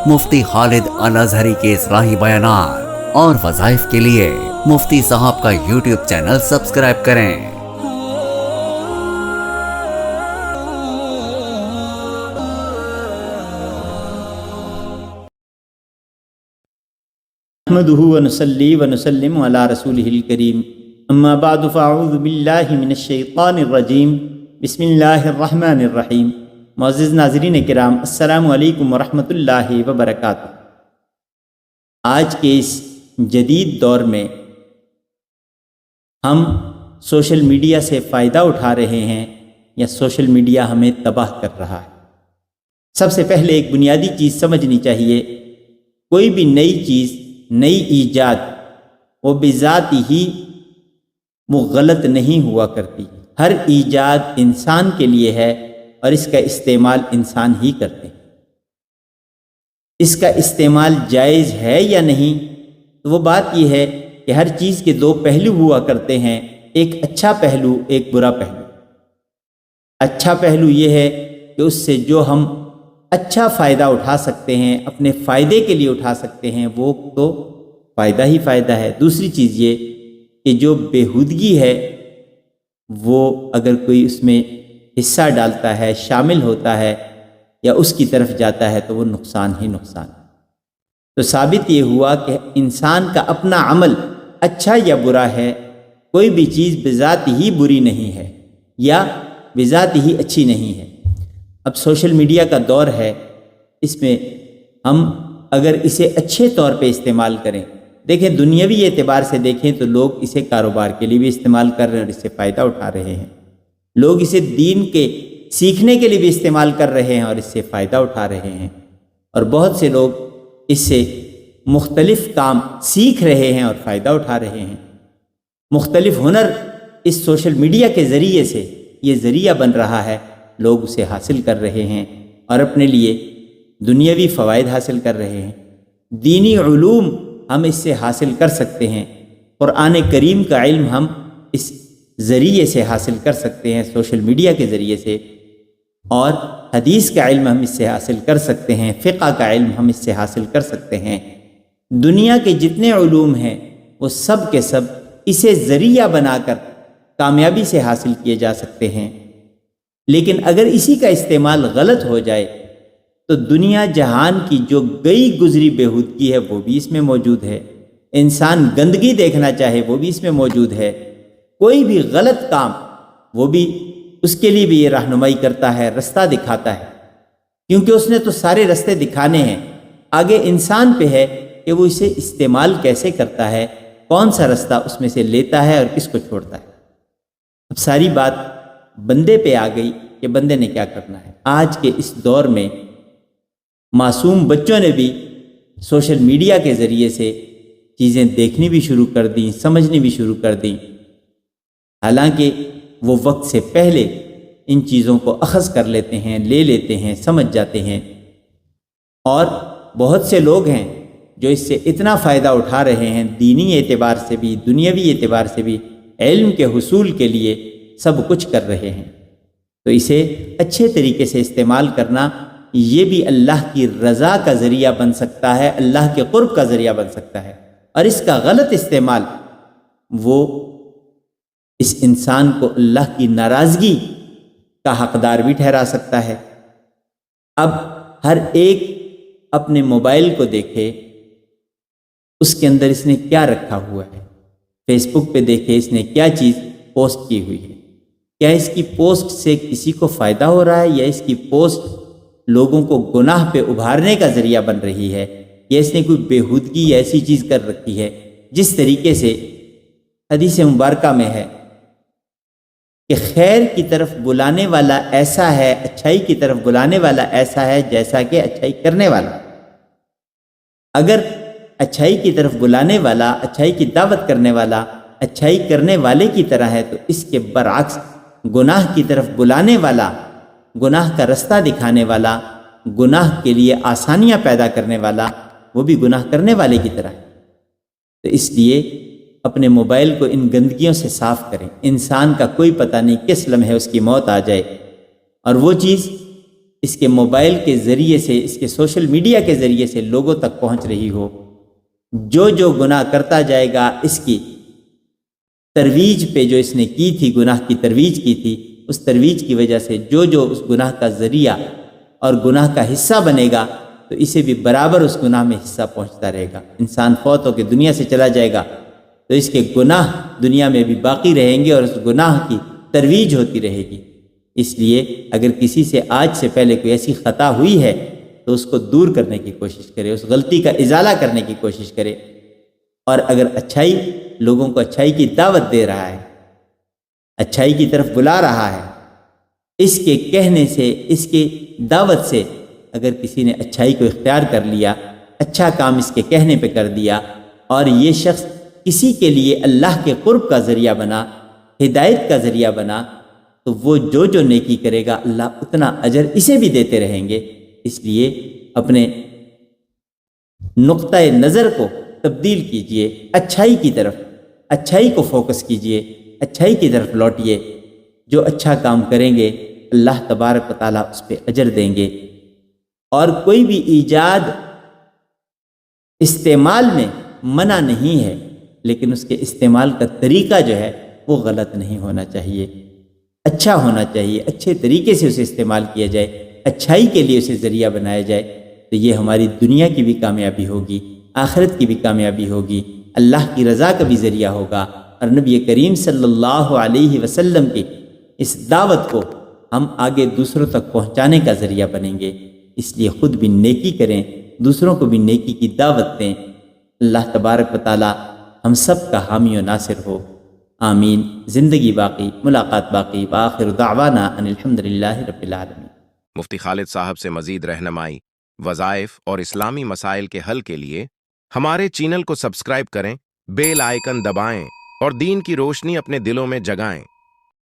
مفتی خالد الازہری کے اصلاحی بیانات اور وظائف کے لیے مفتی صاحب کا یوٹیوب چینل سبسکرائب کریں۔ نحمده ونصلي ونسلم على رسوله الكريم اما بعد فاعوذ باللہ من الشیطان الرجیم بسم اللہ الرحمن الرحیم۔ معزز ناظرین کرام، السلام علیکم ورحمۃ اللہ وبرکاتہ۔ آج کے اس جدید دور میں ہم سوشل میڈیا سے فائدہ اٹھا رہے ہیں یا سوشل میڈیا ہمیں تباہ کر رہا ہے؟ سب سے پہلے ایک بنیادی چیز سمجھنی چاہیے، کوئی بھی نئی چیز، نئی ایجاد وہ بذات ہی وہ غلط نہیں ہوا کرتی۔ ہر ایجاد انسان کے لیے ہے اور اس کا استعمال انسان ہی کرتے ہیں۔ اس کا استعمال جائز ہے یا نہیں، تو وہ بات یہ ہے کہ ہر چیز کے دو پہلو ہوا کرتے ہیں، ایک اچھا پہلو، ایک برا پہلو۔ اچھا پہلو یہ ہے کہ اس سے جو ہم اچھا فائدہ اٹھا سکتے ہیں، اپنے فائدے کے لیے اٹھا سکتے ہیں، وہ تو فائدہ ہی فائدہ ہے۔ دوسری چیز یہ کہ جو بیہودگی ہے وہ اگر کوئی اس میں حصہ ڈالتا ہے، شامل ہوتا ہے یا اس کی طرف جاتا ہے تو وہ نقصان ہی نقصان ہے۔ تو ثابت یہ ہوا کہ انسان کا اپنا عمل اچھا یا برا ہے، کوئی بھی چیز بذات ہی بری نہیں ہے یا بذات ہی اچھی نہیں ہے۔ اب سوشل میڈیا کا دور ہے، اس میں ہم اگر اسے اچھے طور پہ استعمال کریں، دیکھیں دنیاوی اعتبار سے دیکھیں تو لوگ اسے کاروبار کے لیے بھی استعمال کر رہے ہیں اور اس سے فائدہ اٹھا رہے ہیں۔ لوگ اسے دین کے سیکھنے کے لیے بھی استعمال کر رہے ہیں اور اس سے فائدہ اٹھا رہے ہیں، اور بہت سے لوگ اس سے مختلف کام سیکھ رہے ہیں اور فائدہ اٹھا رہے ہیں۔ مختلف ہنر اس سوشل میڈیا کے ذریعے سے یہ ذریعہ بن رہا ہے، لوگ اسے حاصل کر رہے ہیں اور اپنے لیے دنیاوی فوائد حاصل کر رہے ہیں۔ دینی علوم ہم اس سے حاصل کر سکتے ہیں، قرآن کریم کا علم ہم اس ذریعے سے حاصل کر سکتے ہیں، سوشل میڈیا کے ذریعے سے، اور حدیث کا علم ہم اس سے حاصل کر سکتے ہیں، فقہ کا علم ہم اس سے حاصل کر سکتے ہیں۔ دنیا کے جتنے علوم ہیں وہ سب کے سب اسے ذریعہ بنا کر کامیابی سے حاصل کیے جا سکتے ہیں، لیکن اگر اسی کا استعمال غلط ہو جائے تو دنیا جہان کی جو گئی گزری بیہودگی ہے وہ بھی اس میں موجود ہے۔ انسان گندگی دیکھنا چاہے وہ بھی اس میں موجود ہے۔ کوئی بھی غلط کام وہ بھی اس کے لیے بھی یہ رہنمائی کرتا ہے، رستہ دکھاتا ہے، کیونکہ اس نے تو سارے رستے دکھانے ہیں۔ آگے انسان پہ ہے کہ وہ اسے استعمال کیسے کرتا ہے، کون سا رستہ اس میں سے لیتا ہے اور کس کو چھوڑتا ہے۔ اب ساری بات بندے پہ آ گئی کہ بندے نے کیا کرنا ہے۔ آج کے اس دور میں معصوم بچوں نے بھی سوشل میڈیا کے ذریعے سے چیزیں دیکھنی بھی شروع کر دیں، سمجھنی بھی شروع کر دیں، حالانکہ وہ وقت سے پہلے ان چیزوں کو اخذ کر لیتے ہیں، لے لیتے ہیں، سمجھ جاتے ہیں۔ اور بہت سے لوگ ہیں جو اس سے اتنا فائدہ اٹھا رہے ہیں، دینی اعتبار سے بھی، دنیاوی اعتبار سے بھی، علم کے حصول کے لیے سب کچھ کر رہے ہیں۔ تو اسے اچھے طریقے سے استعمال کرنا یہ بھی اللہ کی رضا کا ذریعہ بن سکتا ہے، اللہ کے قرب کا ذریعہ بن سکتا ہے، اور اس کا غلط استعمال وہ اس انسان کو اللہ کی ناراضگی کا حقدار بھی ٹھہرا سکتا ہے۔ اب ہر ایک اپنے موبائل کو دیکھے، اس کے اندر اس نے کیا رکھا ہوا ہے، فیس بک پہ دیکھے اس نے کیا چیز پوسٹ کی ہوئی ہے، کیا اس کی پوسٹ سے کسی کو فائدہ ہو رہا ہے یا اس کی پوسٹ لوگوں کو گناہ پہ ابھارنے کا ذریعہ بن رہی ہے، یا اس نے کوئی بیہودگی یا ایسی چیز کر رکھی ہے۔ جس طریقے سے حدیث مبارکہ میں ہے کہ خیر کی طرف بلانے والا ایسا ہے، اچھائی کی طرف بلانے والا ایسا ہے جیسا کہ اچھائی کرنے والا۔ اگر اچھائی کی طرف بلانے والا، اچھائی کی دعوت کرنے والا اچھائی کرنے والے کی طرح ہے، تو اس کے برعکس گناہ کی طرف بلانے والا، گناہ کا رستہ دکھانے والا، گناہ کے لیے آسانیاں پیدا کرنے والا، وہ بھی گناہ کرنے والے کی طرح ہے۔ تو اس لیے اپنے موبائل کو ان گندگیوں سے صاف کریں۔ انسان کا کوئی پتہ نہیں کس لمحے اس کی موت آ جائے، اور وہ چیز اس کے موبائل کے ذریعے سے، اس کے سوشل میڈیا کے ذریعے سے لوگوں تک پہنچ رہی ہو، جو گناہ کرتا جائے گا، اس کی ترویج پہ جو اس نے کی تھی، گناہ کی ترویج کی تھی، اس ترویج کی وجہ سے جو اس گناہ کا ذریعہ اور گناہ کا حصہ بنے گا، تو اسے بھی برابر اس گناہ میں حصہ پہنچتا رہے گا۔ انسان فوت ہو کے دنیا سے چلا جائے گا تو اس کے گناہ دنیا میں بھی باقی رہیں گے اور اس گناہ کی ترویج ہوتی رہے گی۔ اس لیے اگر کسی سے آج سے پہلے کوئی ایسی خطا ہوئی ہے تو اس کو دور کرنے کی کوشش کرے، اس غلطی کا ازالہ کرنے کی کوشش کرے، اور اگر اچھائی، لوگوں کو اچھائی کی دعوت دے رہا ہے، اچھائی کی طرف بلا رہا ہے، اس کے کہنے سے، اس کی دعوت سے اگر کسی نے اچھائی کو اختیار کر لیا، اچھا کام اس کے کہنے پہ کر دیا، اور یہ شخص کسی کے لیے اللہ کے قرب کا ذریعہ بنا، ہدایت کا ذریعہ بنا، تو وہ جو نیکی کرے گا اللہ اتنا اجر اسے بھی دیتے رہیں گے۔ اس لیے اپنے نقطۂ نظر کو تبدیل کیجئے، اچھائی کی طرف، اچھائی کو فوکس کیجئے، اچھائی کی طرف لوٹئے۔ جو اچھا کام کریں گے اللہ تبارک و تعالیٰ اس پہ اجر دیں گے۔ اور کوئی بھی ایجاد استعمال میں منع نہیں ہے، لیکن اس کے استعمال کا طریقہ جو ہے وہ غلط نہیں ہونا چاہیے، اچھا ہونا چاہیے، اچھے طریقے سے اسے استعمال کیا جائے، اچھائی کے لیے اسے ذریعہ بنایا جائے، تو یہ ہماری دنیا کی بھی کامیابی ہوگی، آخرت کی بھی کامیابی ہوگی، اللہ کی رضا کا بھی ذریعہ ہوگا، اور نبی کریم صلی اللہ علیہ وسلم کی اس دعوت کو ہم آگے دوسروں تک پہنچانے کا ذریعہ بنیں گے۔ اس لیے خود بھی نیکی کریں، دوسروں کو بھی نیکی کی دعوت دیں۔ اللہ تبارک و تعالی ہم سب کا حامی و ناصر ہو، آمین۔ زندگی باقی، ملاقات باقی، وآخر دعوانا ان الحمدللہ رب العالمین۔ مفتی خالد صاحب سے مزید رہنمائی، وظائف اور اسلامی مسائل کے حل کے لیے ہمارے چینل کو سبسکرائب کریں، بیل آئیکن دبائیں اور دین کی روشنی اپنے دلوں میں جگائیں۔